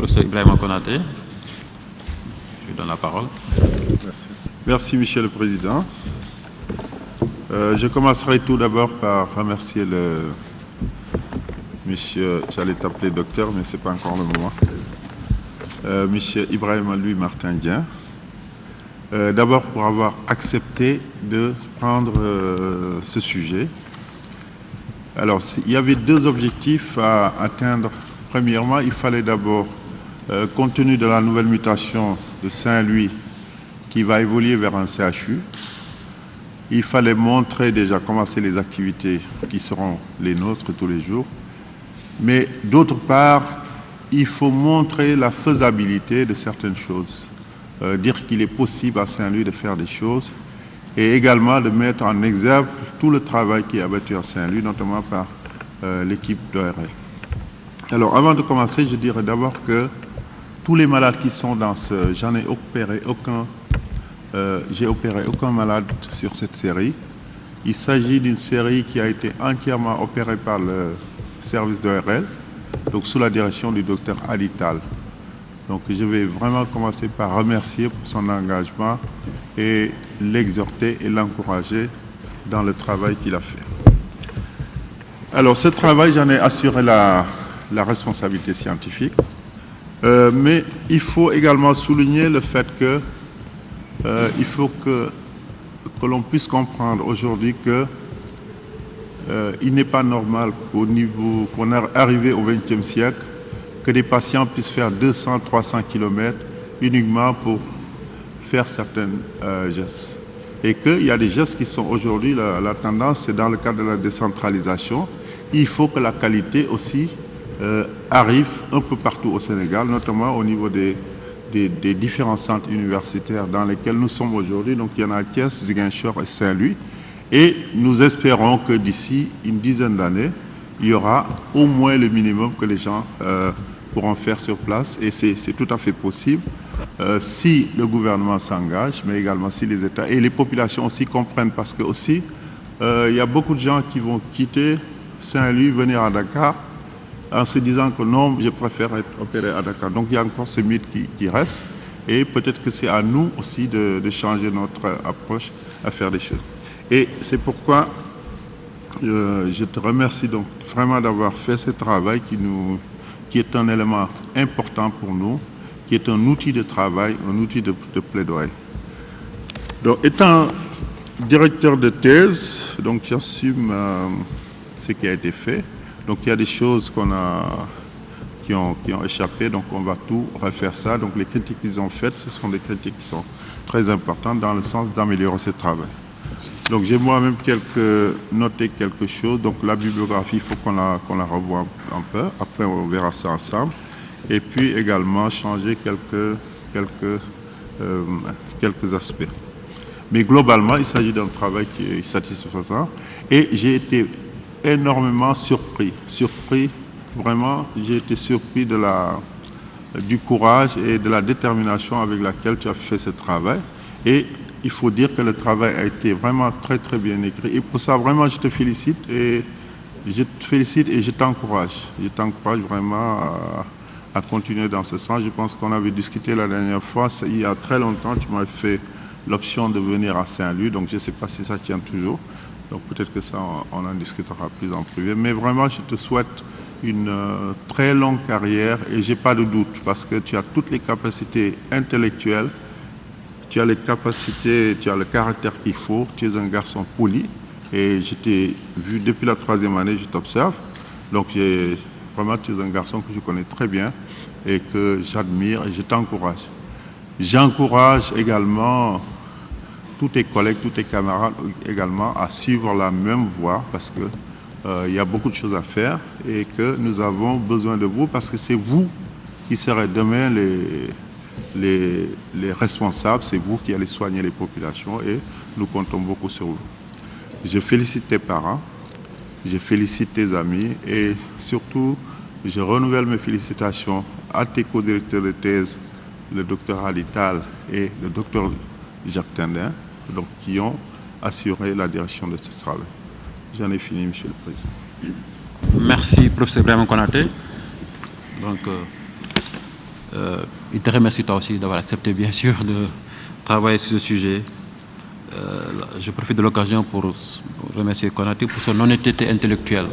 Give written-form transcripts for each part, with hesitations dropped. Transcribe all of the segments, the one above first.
professeur Ibrahima Konaté. Je lui donne la parole. Merci. Merci, Monsieur le Président. Je commencerai tout d'abord par remercier monsieur, j'allais t'appeler docteur, mais ce n'est pas encore le moment, monsieur Ibrahima Louis Martin-Dieng, d'abord pour avoir accepté de prendre ce sujet. Alors, il y avait deux objectifs à atteindre. Premièrement, il fallait d'abord, compte tenu de la nouvelle mutation de Saint-Louis qui va évoluer vers un CHU, il fallait montrer déjà, commencer les activités qui seront les nôtres tous les jours. Mais d'autre part, il faut montrer la faisabilité de certaines choses. Dire qu'il est possible à Saint-Louis de faire des choses et également de mettre en exergue tout le travail qui est abattu à Saint-Louis, notamment par l'équipe d'ORL. Alors, avant de commencer, je dirais d'abord que tous les malades qui sont dans ce... J'en ai opéré aucun... j'ai opéré aucun malade sur cette série. Il s'agit d'une série qui a été entièrement opérée par le service d'ORL, donc sous la direction du docteur Alital. Donc je vais vraiment commencer par remercier pour son engagement et l'exhorter et l'encourager dans le travail qu'il a fait. Alors ce travail, j'en ai assuré la responsabilité scientifique, mais il faut également souligner le fait que il faut que l'on puisse comprendre aujourd'hui que il n'est pas normal qu'on est arrivé au XXe siècle que des patients puissent faire 200, 300 km uniquement pour faire certains gestes. Et qu'il y a des gestes qui sont aujourd'hui, la tendance, c'est dans le cadre de la décentralisation. Il faut que la qualité aussi arrive un peu partout au Sénégal, notamment au niveau des différents centres universitaires dans lesquels nous sommes aujourd'hui. Donc il y en a à Thiès, Ziguinchor et Saint-Louis. Et nous espérons que d'ici une dizaine d'années, il y aura au moins le minimum que les gens pourront faire sur place. Et c'est tout à fait possible si le gouvernement s'engage, mais également si les États et les populations aussi comprennent. Parce que aussi, il y a beaucoup de gens qui vont quitter Saint-Louis, venir à Dakar, en se disant que non, je préfère être opéré à Dakar. Donc il y a encore ce mythe qui reste. Et peut-être que c'est à nous aussi de changer notre approche à faire des choses. Et c'est pourquoi je te remercie donc vraiment d'avoir fait ce travail qui est un élément important pour nous, qui est un outil de travail, un outil de plaidoyer. Donc, étant directeur de thèse, donc j'assume ce qui a été fait. Donc il y a des choses qui ont échappé, donc on va tout refaire ça. Donc les critiques qu'ils ont faites, ce sont des critiques qui sont très importantes dans le sens d'améliorer ce travail. Donc j'ai moi-même noté quelque chose. Donc la bibliographie, il faut qu'on la revoie un peu. Après, on verra ça ensemble. Et puis également changer quelques aspects. Mais globalement, il s'agit d'un travail qui est satisfaisant. Et j'ai été énormément surpris. Vraiment, j'ai été surpris du courage et de la détermination avec laquelle tu as fait ce travail. Et il faut dire que le travail a été vraiment très très bien écrit. Et pour ça, vraiment, je te félicite et je t'encourage. Je t'encourage vraiment à continuer dans ce sens. Je pense qu'on avait discuté la dernière fois, il y a très longtemps, tu m'as fait l'option de venir à Saint-Louis, donc je ne sais pas si ça tient toujours. Donc peut-être que ça, on en discutera plus en privé. Mais vraiment, je te souhaite une très longue carrière et je n'ai pas de doute parce que tu as toutes les capacités intellectuelles, tu as les capacités, tu as le caractère qu'il faut, tu es un garçon poli et je t'ai vu depuis la 3e année, je t'observe. Donc vraiment, tu es un garçon que je connais très bien et que j'admire et je t'encourage. J'encourage également tous tes collègues, tous tes camarades également à suivre la même voie parce que il y a beaucoup de choses à faire et que nous avons besoin de vous parce que c'est vous qui serez demain les responsables, c'est vous qui allez soigner les populations et nous comptons beaucoup sur vous. Je félicite tes parents, je félicite tes amis et surtout, je renouvelle mes félicitations à tes co-directeurs de thèse, le docteur Alital et le docteur Jacques Tendin, donc, qui ont assuré la direction de ce travail. J'en ai fini, Monsieur le Président. Merci, professeur Ibrahima Konaté. Donc, Il te remercie toi aussi d'avoir accepté, bien sûr, de travailler sur ce sujet. Je profite de l'occasion pour remercier Konaté pour son honnêteté intellectuelle.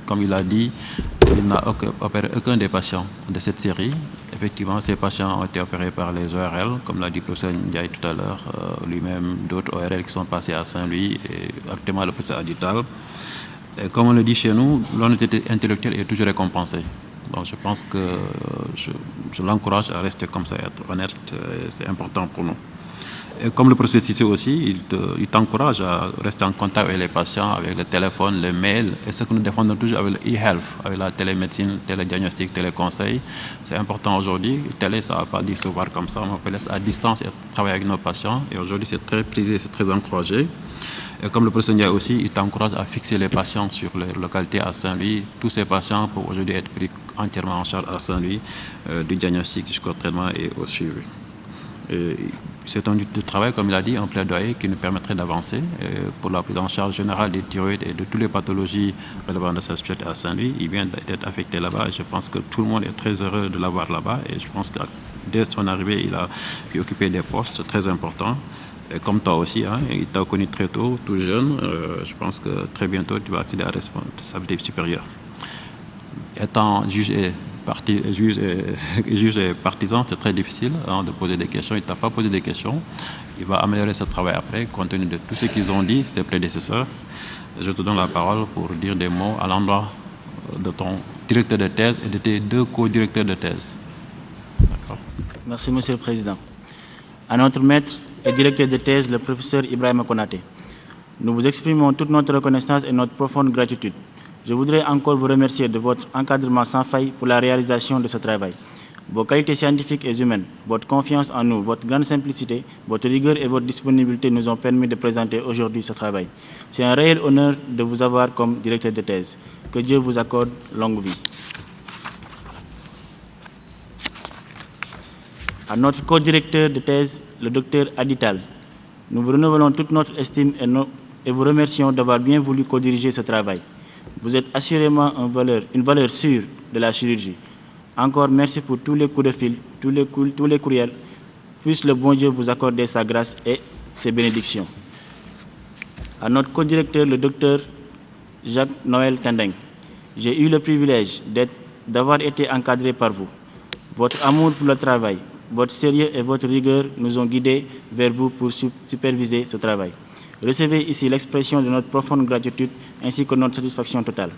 Comme il a dit, il n'a opéré aucun des patients de cette série. Effectivement, ces patients ont été opérés par les ORL, comme l'a dit le professeur Ndiaye tout à l'heure, lui-même, d'autres ORL qui sont passés à Saint-Louis, et actuellement le professeur Adital. Et comme on le dit chez nous, l'honnêteté intellectuelle est toujours récompensée. Donc je pense que je l'encourage à rester comme ça, à être honnête, c'est important pour nous. Et comme le professeur Cissé aussi, il t'encourage à rester en contact avec les patients, avec le téléphone, les mails, et ce que nous défendons toujours avec le e-health, avec la télémédecine, télédiagnostic, téléconseil. C'est important aujourd'hui. Télé, ça ne va pas dire se voir comme ça, on peut rester à distance et travailler avec nos patients. Et aujourd'hui, c'est très prisé, c'est très encouragé. Et comme le professeur Ndiaye aussi, il t'encourage à fixer les patients sur les localités à Saint-Louis. Tous ces patients peuvent aujourd'hui être pris entièrement en charge à Saint-Louis, du diagnostic jusqu'au traitement et au suivi. C'est un de travail, comme il a dit, un plaidoyer qui nous permettrait d'avancer pour la prise en charge générale des thyroïdes et de toutes les pathologies relevant de cette spécialité à Saint-Louis. Il vient d'être affecté là-bas et je pense que tout le monde est très heureux de l'avoir là-bas. Et je pense que dès son arrivée, il a pu occuper des postes très importants. Et comme toi aussi, hein, il t'a connu très tôt, tout jeune. Je pense que très bientôt, tu vas accéder à la responsabilité supérieure. Étant juge et partisan, c'est très difficile de poser des questions. Il ne t'a pas posé des questions. Il va améliorer ce travail après, compte tenu de tout ce qu'ils ont dit, ses prédécesseurs. Je te donne la parole pour dire des mots à l'endroit de ton directeur de thèse et de tes deux co-directeurs de thèse. D'accord. Merci, Monsieur le Président. À notre maître et directeur de thèse, le professeur Ibrahima Konaté, nous vous exprimons toute notre reconnaissance et notre profonde gratitude. Je voudrais encore vous remercier de votre encadrement sans faille pour la réalisation de ce travail. Vos qualités scientifiques et humaines, votre confiance en nous, votre grande simplicité, votre rigueur et votre disponibilité nous ont permis de présenter aujourd'hui ce travail. C'est un réel honneur de vous avoir comme directeur de thèse. Que Dieu vous accorde longue vie. À notre co-directeur de thèse, le docteur Adital, nous vous renouvelons toute notre estime et vous remercions d'avoir bien voulu co-diriger ce travail. Vous êtes assurément une valeur sûre de la chirurgie. Encore merci pour tous les coups de fil, tous les courriels. Puisse le bon Dieu vous accorder sa grâce et ses bénédictions. À notre co-directeur, le docteur Jacques-Noël Tendeng, j'ai eu le privilège d'avoir été encadré par vous. Votre amour pour le travail, votre sérieux et votre rigueur nous ont guidés vers vous pour superviser ce travail. Recevez ici l'expression de notre profonde gratitude ainsi que notre satisfaction totale.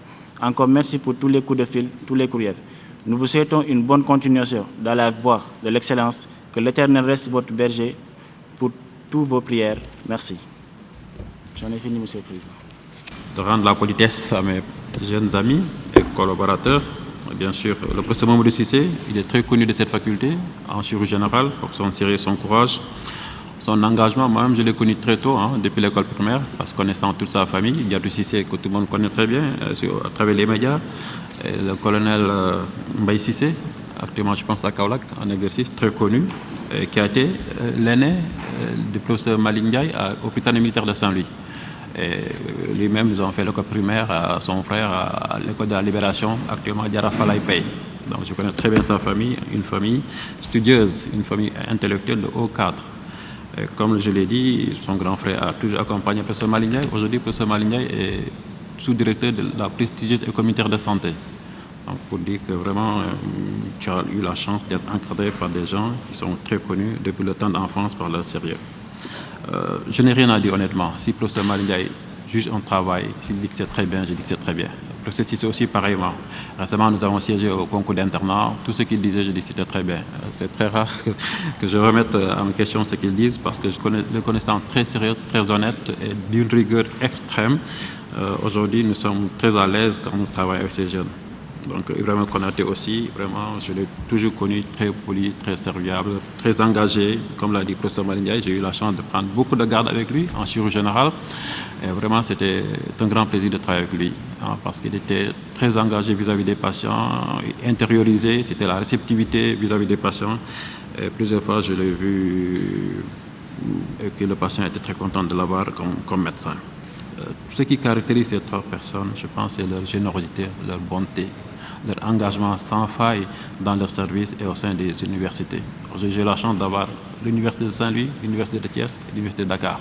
Encore merci pour tous les coups de fil, tous les courriels. Nous vous souhaitons une bonne continuation dans la voie de l'excellence. Que l'Éternel reste votre berger pour toutes vos prières. Merci. J'en ai fini, Monsieur le Président. De rendre la politesse à mes jeunes amis et collaborateurs. Bien sûr, le professeur Mamadou Cissé, il est très connu de cette faculté en chirurgie générale pour son sérieux et son courage. Son engagement, moi-même, je l'ai connu très tôt, depuis l'école primaire, parce que connaissant toute sa famille, Diatou Cissé, que tout le monde connaît très bien, à travers les médias, et le colonel Mbaye Cissé, actuellement, je pense à Kaolack, en exercice, très connu, qui a été l'aîné du professeur Malick Ndiaye au Britannique militaire de Saint-Louis. Lui-même, ils ont fait l'école primaire à son frère à l'école de la Libération, actuellement à Diarra Falaye Paye. Donc je connais très bien sa famille, une famille studieuse, une famille intellectuelle de haut cadre. Et comme je l'ai dit, son grand frère a toujours accompagné le professeur Malick Ndiaye. Aujourd'hui, le professeur Malick Ndiaye est sous-directeur de la prestigieuse école militaire de santé. Donc pour dire que vraiment, tu as eu la chance d'être encadré par des gens qui sont très connus depuis le temps d'enfance par leur sérieux. Je n'ai rien à dire honnêtement. Si le professeur Malick Ndiaye juge un travail, s'il dit que c'est très bien, je dis que c'est très bien. Le professeur Cissé aussi pareillement. Récemment, nous avons siégé au concours d'internat. Tout ce qu'il disait, je dis que c'était très bien. C'est très rare que je remette en question ce qu'ils disent parce que je le connaissant très sérieux, très honnête et d'une rigueur extrême. Aujourd'hui, nous sommes très à l'aise quand nous travaillons avec ces jeunes. Donc Ibrahima Konaté aussi, vraiment, je l'ai toujours connu très poli, très serviable, très engagé. Comme l'a dit le professeur Malick Ndiaye, j'ai eu la chance de prendre beaucoup de garde avec lui en chirurgie générale. Et vraiment, c'était un grand plaisir de travailler avec lui, parce qu'il était très engagé vis-à-vis des patients, intériorisé, c'était la réceptivité vis-à-vis des patients. Et plusieurs fois, je l'ai vu et que le patient était très content de l'avoir comme médecin. Ce qui caractérise ces trois personnes, je pense, c'est leur générosité, leur bonté, leur engagement sans faille dans leur service et au sein des universités. J'ai eu la chance d'avoir l'Université de Saint-Louis, l'Université de Thiès, l'Université de Dakar.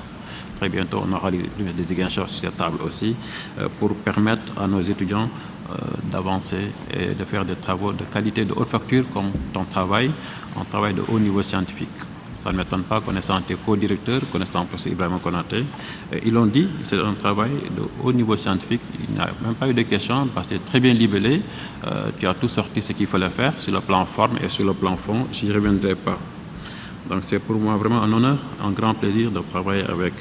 Très bientôt, on aura l'Université de Ziguinchor sur cette table aussi, pour permettre à nos étudiants d'avancer et de faire des travaux de qualité, de haute facture, comme ton travail, un travail de haut niveau scientifique. Ça ne m'étonne pas, connaissant tes co-directeurs, connaissant le professeur Ibrahima Konaté. Ils l'ont dit, c'est un travail de haut niveau scientifique. Il n'y a même pas eu de questions, parce que c'est très bien libellé. Tu as tout sorti ce qu'il fallait faire sur le plan forme et sur le plan fond. Je n'y reviendrai pas. Donc c'est pour moi vraiment un honneur, un grand plaisir de travailler avec,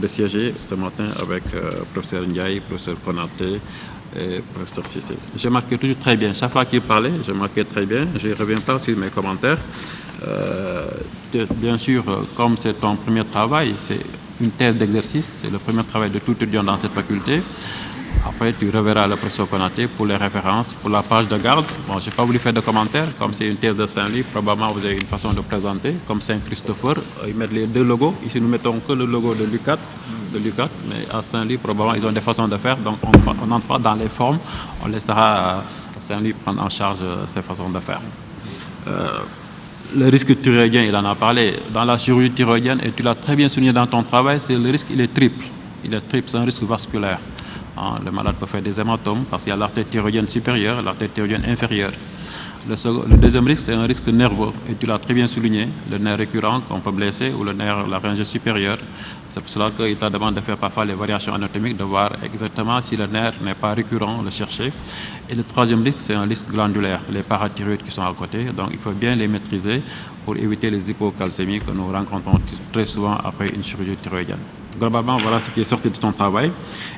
de siéger ce matin avec professeur Ndiaye, professeur Konaté et professeur Cissé. J'ai marqué toujours très bien. Chaque fois qu'il parlait, je marquais très bien. Je ne reviens pas sur mes commentaires. Bien sûr, comme c'est ton premier travail, c'est une thèse d'exercice, c'est le premier travail de tout étudiant dans cette faculté. Après, tu reverras le professeur Konaté pour les références, pour la page de garde. Bon, je n'ai pas voulu faire de commentaires, comme c'est une thèse de Saint-Louis, probablement vous avez une façon de présenter, comme Saint-Christopher, ils mettent les deux logos. Ici, nous mettons que le logo de l'UQAT, mais à Saint-Louis, probablement, ils ont des façons de faire, donc on n'entre pas dans les formes, on laissera à Saint-Louis prendre en charge ces façons de faire. Le risque thyroïdien, il en a parlé. Dans la chirurgie thyroïdienne, et tu l'as très bien souligné dans ton travail, c'est le risque, il est triple. Il est triple, c'est un risque vasculaire. Le malade peut faire des hématomes parce qu'il y a l'artère thyroïdienne supérieure et l'artère thyroïdienne inférieure. Le deuxième risque, c'est un risque nerveux, et tu l'as très bien souligné, le nerf récurrent qu'on peut blesser ou le nerf laryngé supérieur. C'est pour cela qu'il t'a demandé de faire parfois les variations anatomiques, de voir exactement si le nerf n'est pas récurrent, le chercher. Et le troisième risque, c'est un risque glandulaire, les parathyroïdes qui sont à côté. Donc il faut bien les maîtriser pour éviter les hypocalcémies que nous rencontrons très souvent après une chirurgie thyroïdienne. Globalement, voilà ce qui est sorti de ton travail.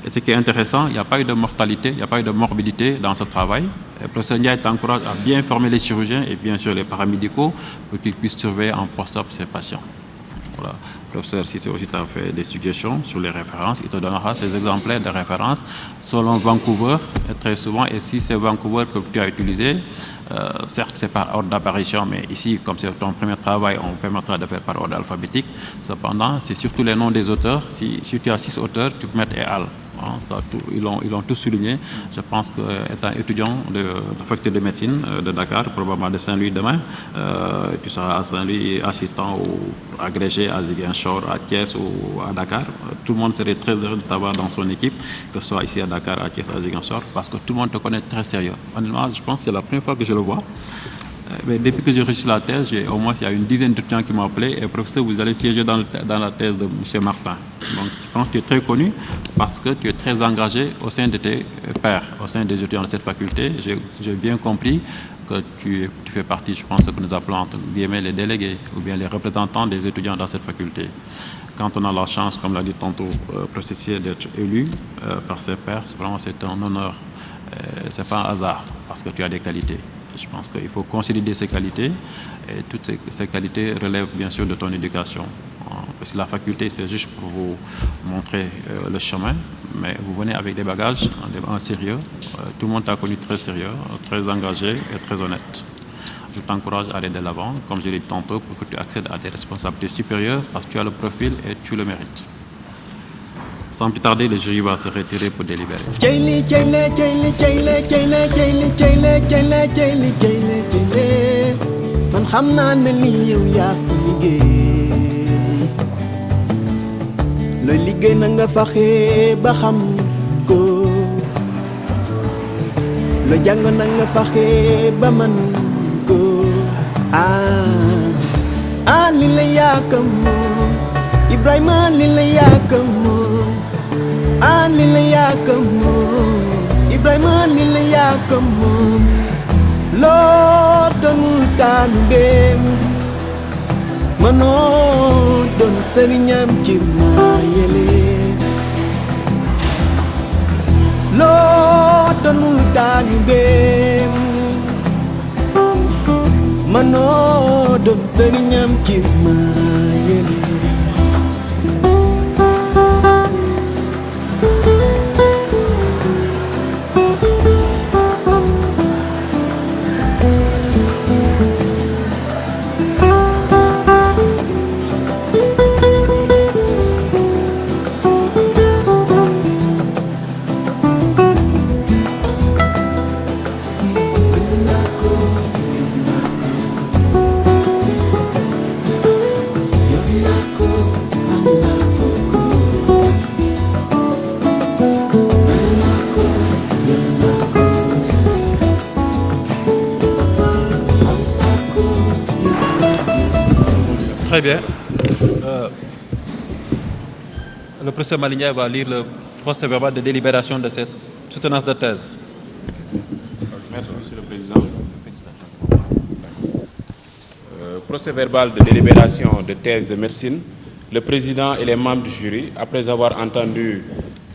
Et ce qui est intéressant, il n'y a pas eu de mortalité, il n'y a pas eu de morbidité dans ce travail. Le professeur Ndiaye t'encourage à bien former les chirurgiens et bien sûr les paramédicaux pour qu'ils puissent surveiller en post-op ces patients. Voilà. Le professeur Cissé aussi t'a fait des suggestions sur les références. Il te donnera ces exemplaires de références selon Vancouver, et très souvent. Et si c'est Vancouver que tu as utilisé, certes, c'est par ordre d'apparition, mais ici, comme c'est ton premier travail, on permettra de faire par ordre alphabétique. Cependant, c'est surtout les noms des auteurs. Si tu as 6 auteurs, tu peux mettre EAL. Ils l'ont tous souligné. Je pense qu'étant étudiant de la faculté de médecine de Dakar, probablement de Saint-Louis demain, tu seras à Saint-Louis assistant ou agrégé à Ziguinchor, à Thiès ou à Dakar. Tout le monde serait très heureux de t'avoir dans son équipe, que ce soit ici à Dakar, à Thiès, à Ziguinchor, parce que tout le monde te connaît très sérieux. Honnêtement, je pense que c'est la première fois que je le vois. Mais depuis que j'ai reçu la thèse, au moins il y a une dizaine d'étudiants qui m'ont appelé, et professeur, vous allez siéger dans la thèse de M. Martin. Donc je pense que tu es très connu parce que tu es très engagé au sein de tes pairs, au sein des étudiants de cette faculté. J'ai bien compris que tu fais partie, je pense, de ce que nous appelons entre guillemets les délégués ou bien les représentants des étudiants dans cette faculté. Quand on a la chance, comme l'a dit tantôt professeur, d'être élu par ses pairs, vraiment c'est un honneur. Ce n'est pas un hasard parce que tu as des qualités. Je pense qu'il faut consolider ces qualités, et toutes ces qualités relèvent bien sûr de ton éducation. Parce que la faculté, c'est juste pour vous montrer le chemin, mais vous venez avec des bagages, en sérieux. Tout le monde t'a connu très sérieux, très engagé et très honnête. Je t'encourage à aller de l'avant, comme je l'ai dit tantôt, pour que tu accèdes à des responsabilités supérieures, parce que tu as le profil et tu le mérites. Sans plus tarder, le jury va se retirer pour délibérer. Man xam naa ne lii yow yaa ko liggéey looy liggéey na nga faxe ba xam ko looy jàng na nga faxe ba man ko li la yaa ko moom Ibrahima li la yaa ko moom li la yaa ko moom Ibrahima li la yaa ko moom loo doonul taalibeem mënoo doon sëriñam ci maayele loo doonul taalibeem mënoo doon sëriñam ci maayele Très bien. Le professeur Maligna va lire le procès-verbal de délibération de cette soutenance de thèse. Merci, Monsieur le Président. Procès-verbal de délibération de thèse de médecine. Le Président et les membres du jury, après avoir entendu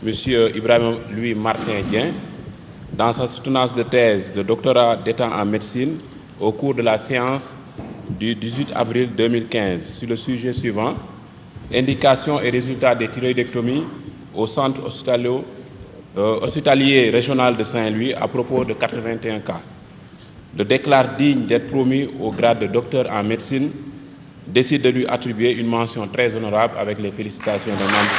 M. Ibrahim Louis Martin Dieng, dans sa soutenance de thèse de doctorat d'État en médecine, au cours de la séance du 18 avril 2015, sur le sujet suivant: indication et résultats des thyroïdectomies au centre hospitalier régional de Saint-Louis à propos de 81 cas. Le déclare digne d'être promu au grade de docteur en médecine, décide de lui attribuer une mention très honorable avec les félicitations des membres.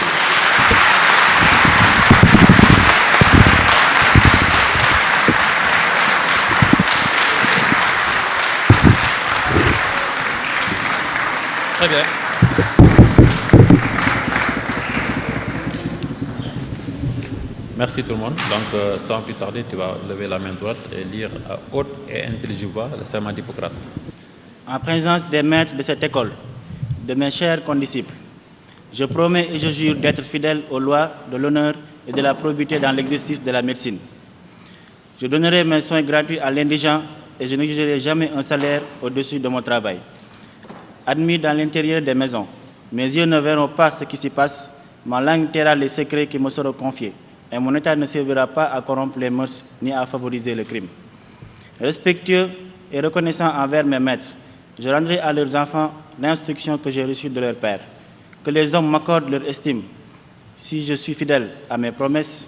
Très bien. Merci tout le monde. Donc, sans plus tarder, tu vas lever la main droite et lire à haute et intelligible voix le serment d'Hippocrate. En présence des maîtres de cette école, de mes chers condisciples, je promets et je jure d'être fidèle aux lois de l'honneur et de la probité dans l'exercice de la médecine. Je donnerai mes soins gratuits à l'indigent et je n'exigerai jamais un salaire au-dessus de mon travail. Admis dans l'intérieur des maisons, mes yeux ne verront pas ce qui s'y passe, ma langue taira les secrets qui me seront confiés, et mon état ne servira pas à corrompre les mœurs ni à favoriser le crime. Respectueux et reconnaissant envers mes maîtres, je rendrai à leurs enfants l'instruction que j'ai reçue de leur père. Que les hommes m'accordent leur estime si je suis fidèle à mes promesses,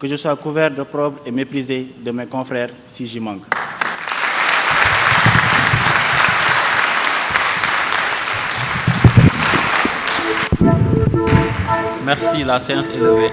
que je sois couvert d'opprobre et méprisé de mes confrères si j'y manque. Merci, la séance est levée.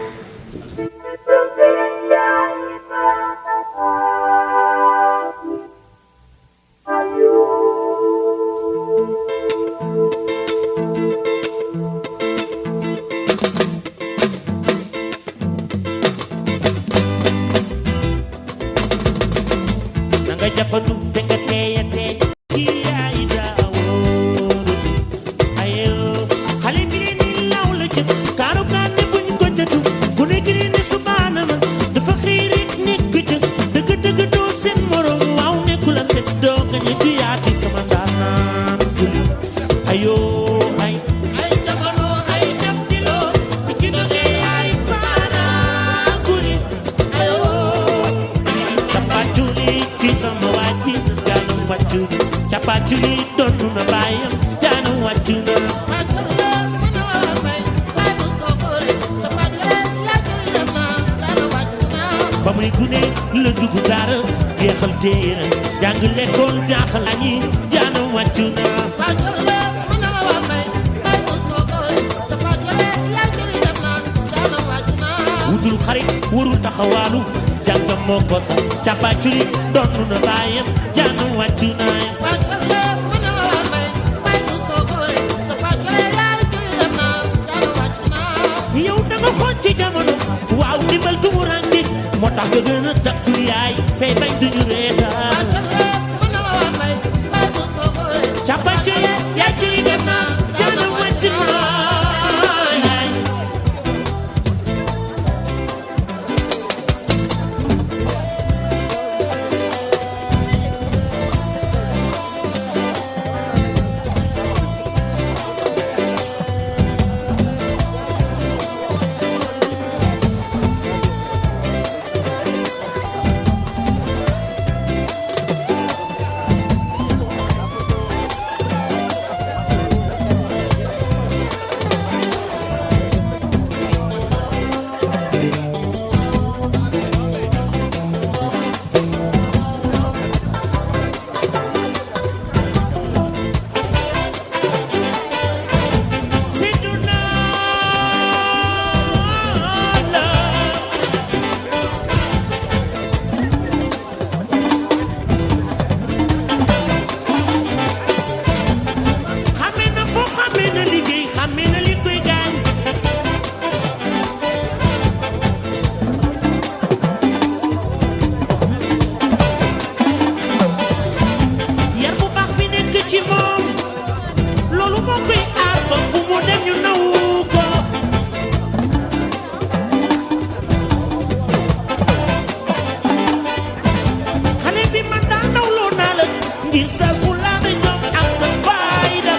ngir sa fulla nga ñoom ak sa fayda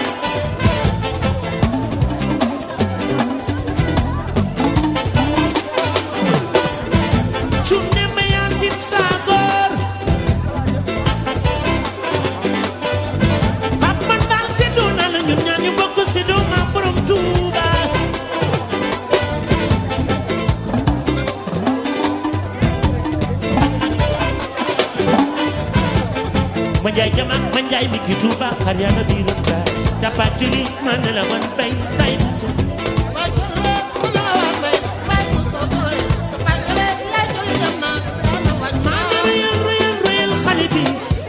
cunne mbayan sin sagor pap man daan seddu na la ñun ñaan ñu bokk seddu ma borom Tuuba Manjay jaman manjay mi ki Tuuba xar yàlla di rëkka capatuli man la wan bay bay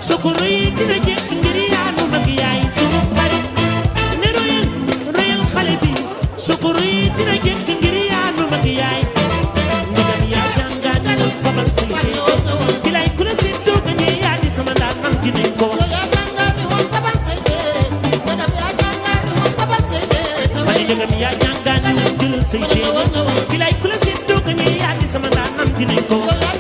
soko royal dina jekk ngir yaanu mag yaay sunu xarit ne royal xale bi soko royal dina jekk ngir yaanu mag yaay ndegam yaa jàngaani woon fabal say téere bilay ku la seen dooga ñee yaa di sama ndaan am dinañ ko wax mani ndegam yaa jàngaani woon jëlal say téere bilay ku la seen dooga ñee yaa di sama ndaan am dinañ ko wax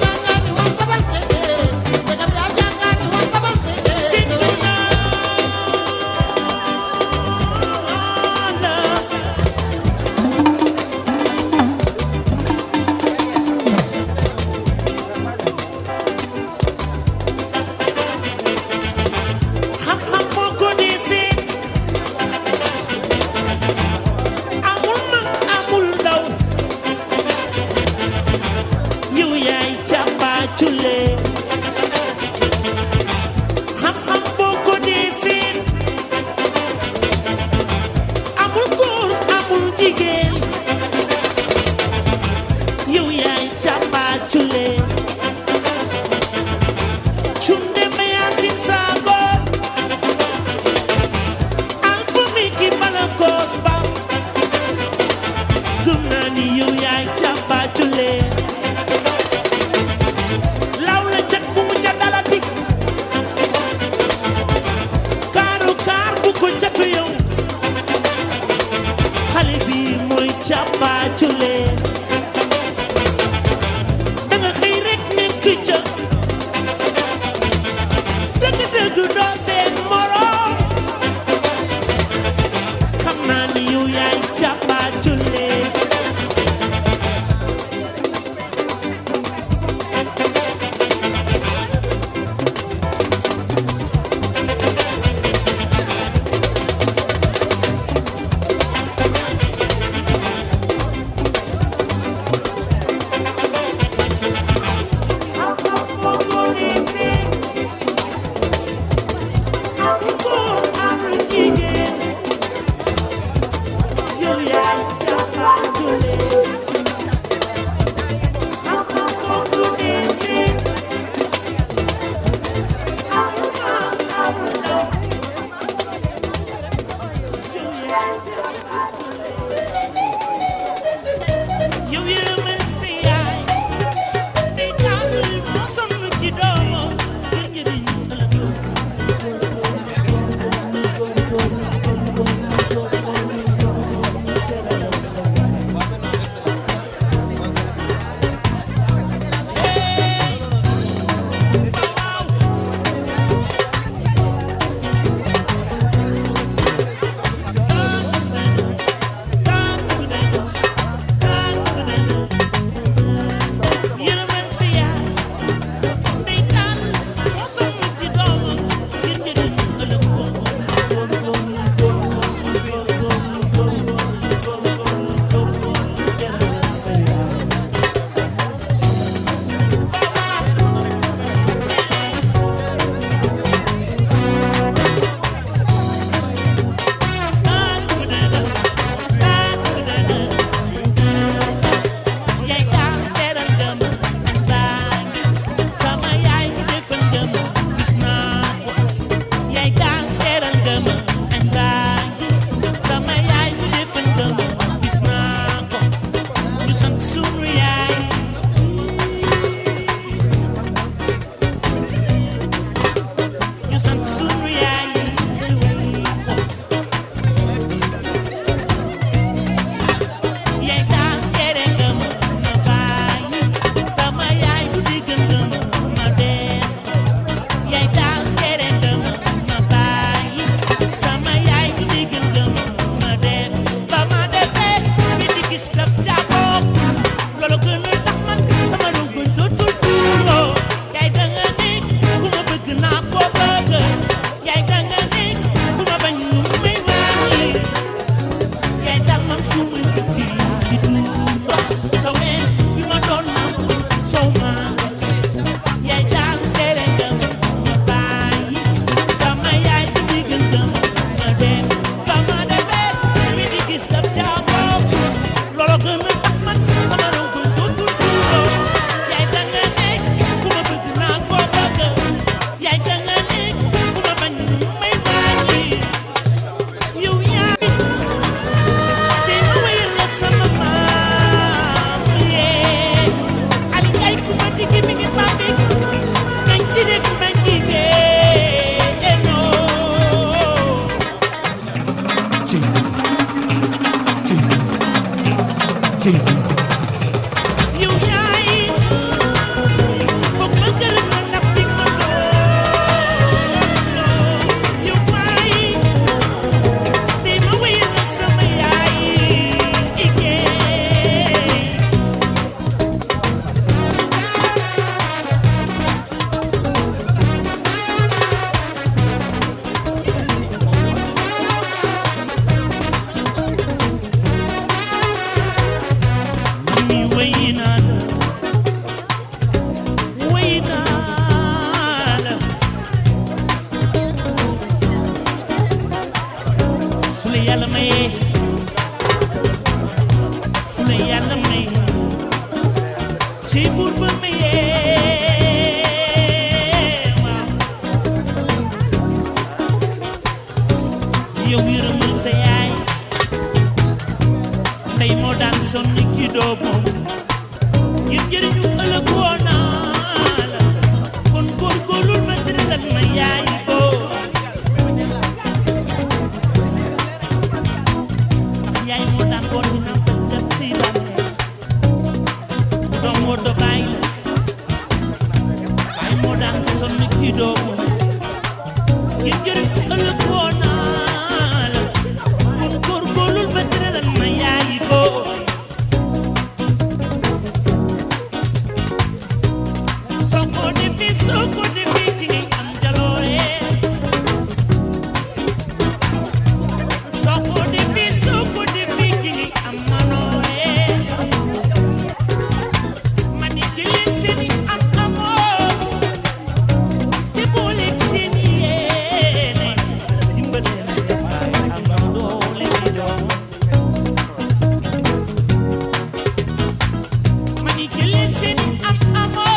la yàlla mayee su la yàlla mayee ci buur ba mayee waaw yow yërëmal sa yaay ndey moo daan sonn ci doomam ngir jëriñu ëllëg woon naa la kon góorgóorlul ma tëralal ma yaay boo ndax yaay moo daan boot dina ko jëm si bàmmeel doom moo do baay la baay moo daan sonn ci doomam ngir jëriñu ëllëg woon naa la kon góorgóorlul ma tëralal ma yaay boo soko defee ci ngay am jaloore soko defee ci ngay am manoore mani jëleen seeni am amoo te booleeg seeni yéene dimbaleen baay am na doole di doon mani jëleen seeni am amoo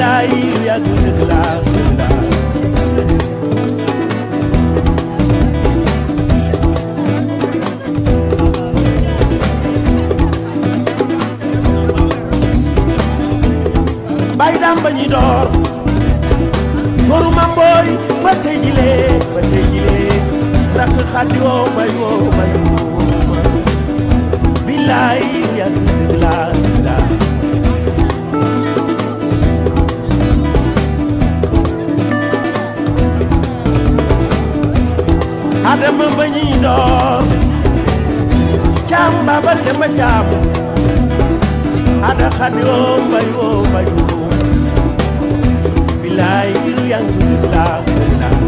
bilaay lu yàgg dëgg laa dëgg laa bay dam ba ñuy door góoru mam booy ba tey jilee rakk xaddi woo bay woo bilaay yàgg dëgg laa dëgg laa adama ba ñuy door caam baabal dama caam ada xaddi woo bay woo bilaay lu yàgg dëgg laa dëgg laa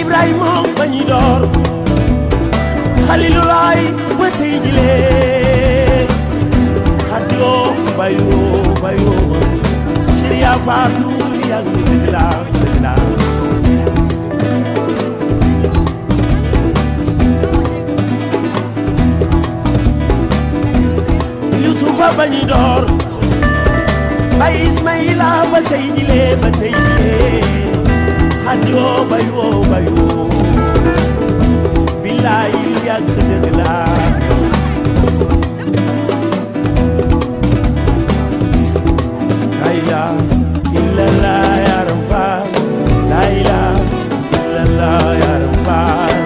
Ibrahima ba ñuy door Xalilulaay ba tey jilee xaddi woo bayoo Siriya Faatu yàgg dëgg laa dëgg laa Yusufa ba ñuy door bay Ismaila ba tey jilee xaddi woo bayoo bilaay lu yàgg dëgg laa la ilaha illallah yaram faal la ilaha illallah yaram faal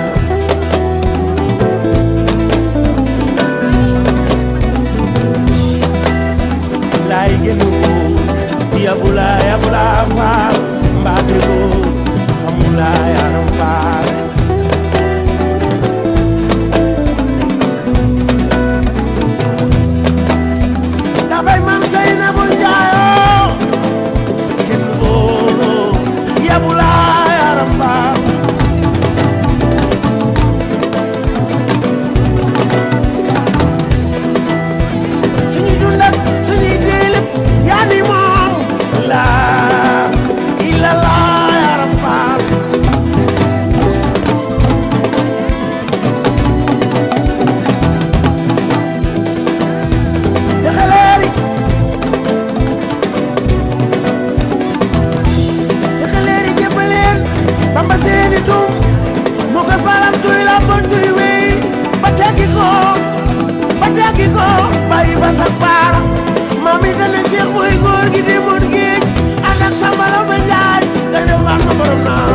bilaay génnu ko yabula faal mbaate ko xamula yaram faal dabay mam say na bu njaayoo kenn góoro yabula yaram faal suñuy dund ak suñuy dee lépp yaa ni moom la illallah yaram faal texaleeri jébbaleen Bamba seeni tum mu ko balam tuy la bon tuy wey ba teggi ko bàyyi ba sa baara mami dana seex mooy góor gi demoon géej ànd ak sambala ba njaay nga dem wax na borom naa